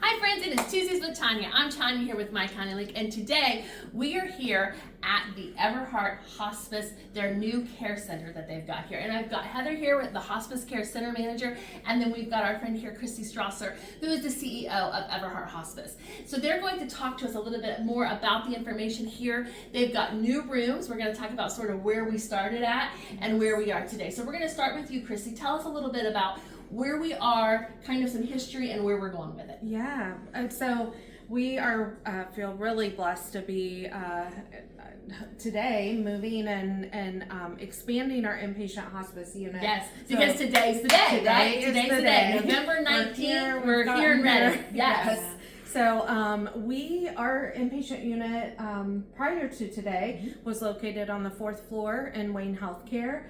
Hi friends, it is Tuesdays with Tonya. I'm Tonya here with my Tonya Link, and today we are here at the Everheart Hospice, their new care center that they've got here. And I've got Heather here with the Hospice Care Center Manager, and then we've got our friend here, Christy Strasser, who is the CEO of Everheart Hospice. So they're going to talk to us a little bit more about the information here. They've got new rooms. We're going to talk about sort of where we started at and where we are today. So we're going to start with you, Christy. Tell us a little bit about where we are, kind of some history, and where we're going with it. Yeah, and so we are feel really blessed to be today moving and expanding our inpatient hospice unit. Yes, because today's the day, right? Today's the day. November 19th, we're here and ready. Yes. So our inpatient unit prior to today was located on the 4th floor in Wayne Healthcare.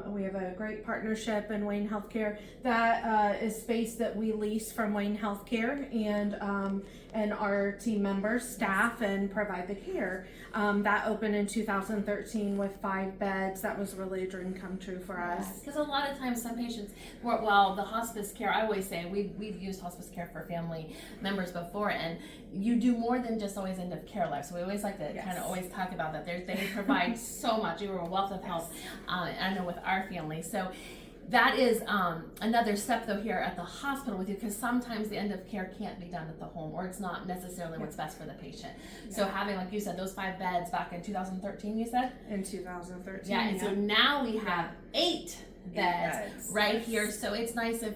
We have a great partnership in Wayne Healthcare. That is space that we lease from Wayne Healthcare and our team members, staff, and provide the care. That opened in 2013 with 5 beds. That was really a dream come true for us. Because a lot of times some patients, well, the hospice care, I always say, we've used hospice care for family members before, and you do more than just always end of care life. So we always like to kind of always talk about that. They provide so much. You are a wealth of help, I know, with our family. So that is another step though here at the hospital with you, because sometimes the end of care can't be done at the home, or it's not necessarily what's best for the patient. So having, like you said, those 5 beds back in 2013, you said? In 2013. Yeah, and so now we have 8 beds right here. So it's nice if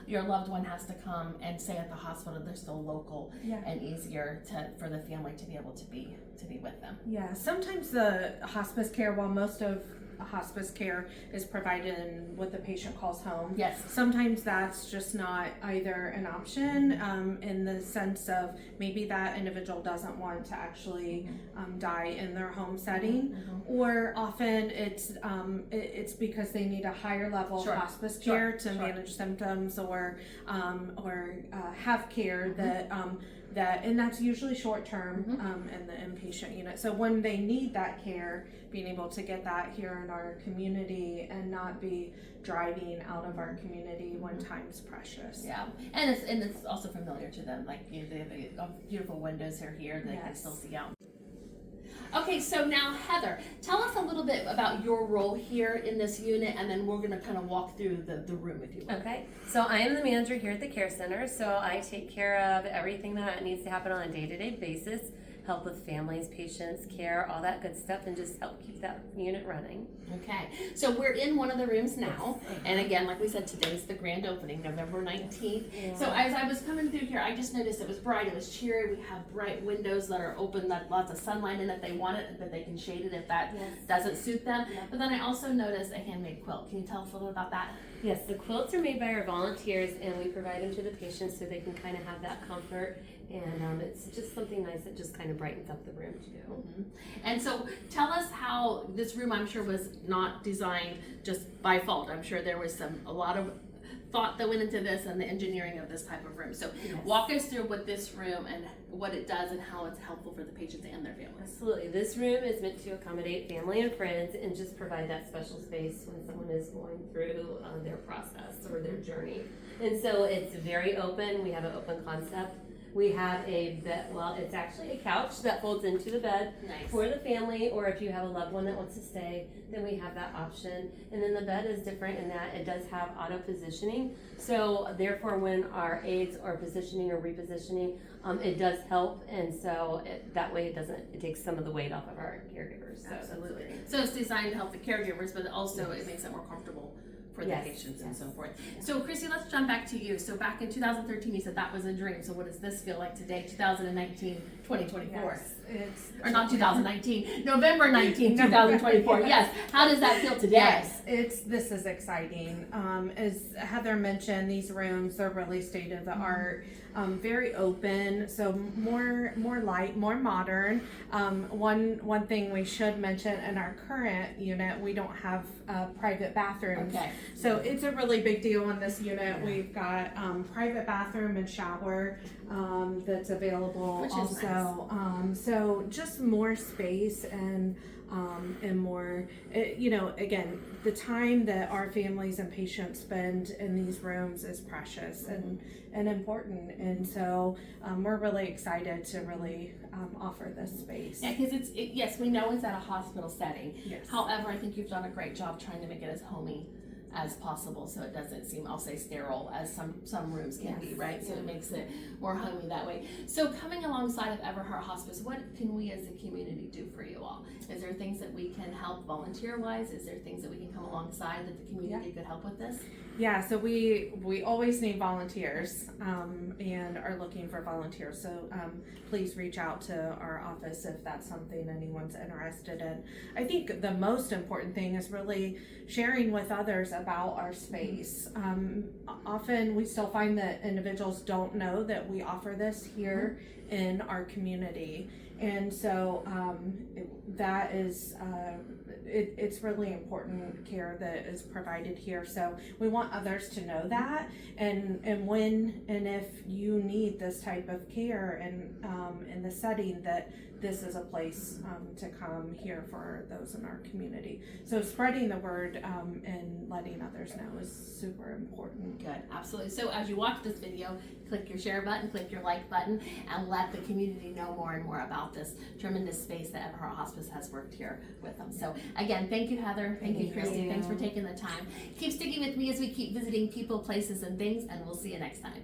your loved one has to come and stay at the hospital, they're still local and easier for the family to be able to be with them. Yeah, sometimes the hospice care, while most of hospice care is provided in what the patient calls home. Yes. Sometimes that's just not either an option in the sense of maybe that individual doesn't want to actually die in their home setting, or often it's because they need a higher level of hospice care to manage symptoms or have care that and that's usually short term in the inpatient unit. So when they need that care, being able to get that here in our community and not be driving out of our community when time's precious. Yeah, and it's also familiar to them. Like they have beautiful windows here that they can still see out. Okay, so now Heather, tell us a little bit about your role here in this unit, and then we're going to kind of walk through the room with you. Okay, so I am the manager here at the care center, so I take care of everything that needs to happen on a day-to-day basis, help with families, patients, care, all that good stuff, and just help keep that unit running. Okay, so we're in one of the rooms now, and again, like we said, today's the grand opening, November 19th. Yeah. So as I was coming through here, I just noticed it was bright, it was cheery. We have bright windows that are open, that lots of sunlight in it. They want it, but they can shade it if that doesn't suit them. But then I also noticed a handmade quilt. Can you tell us a little about that? Yes, the quilts are made by our volunteers, and we provide them to the patients so they can kind of have that comfort, and it's just something nice that just kind of brightens up the room too. And so tell us how this room, I'm sure, was not designed just by fault. I'm sure there was a lot of thought that went into this and the engineering of this type of room. So walk us through what this room and what it does and how it's helpful for the patients and their families. Absolutely. This room is meant to accommodate family and friends and just provide that special space when someone is going through their process or their journey. And so it's very open. We have an open concept. We have a bed, it's actually a couch that folds into the bed for the family, or if you have a loved one that wants to stay, then we have that option. And then the bed is different in that it does have auto positioning. So therefore, when our aides are positioning or repositioning, it does help, and so that way it takes some of the weight off of our caregivers. So absolutely. So it's designed to help the caregivers, but also it makes it more comfortable for the patients and so forth. So Chrissy, let's jump back to you. So back in 2013, you said that was a dream. So what does this feel like today, 2019, 2024? Or not 2019, November 19, 2024. Yes. How does that feel today? Yes, this is exciting. As Heather mentioned, these rooms are really state of the art, very open, so more light, more modern. One thing we should mention, in our current unit, we don't have private bathrooms. Okay. So it's a really big deal in this unit. We've got private bathroom and shower that's available. Which is also. nice. So just more space and and more, again, the time that our families and patients spend in these rooms is precious and important. And so we're really excited to really offer this space. Yeah, because yes, we know it's at a hospital setting. Yes. However, I think you've done a great job trying to make it as homey as possible, so it doesn't seem, I'll say, sterile as some rooms can be, right? So it makes it more homey that way. So coming alongside of Everheart Hospice, what can we as a community do for you all? Is there things that we can help volunteer-wise? Is there things that we can come alongside that the community could help with this? Yeah, so we always need volunteers and are looking for volunteers. So please reach out to our office if that's something anyone's interested in. I think the most important thing is really sharing with others about our space. Often we still find that individuals don't know that we offer this here in our community. And so that is, it's really important care that is provided here. So we want others to know that, and when and if you need this type of care and in the setting, that this is a place to come here for those in our community. So spreading the word and letting others know is super important. Good, absolutely. So as you watch this video, click your share button, click your like button, and let the community know more and more about this tremendous space that Everheart Hospice has worked here with them. So again, thank you, Heather. Thank you, Christy. Thanks for taking the time. Keep sticking with me as we keep visiting people, places, and things, and we'll see you next time.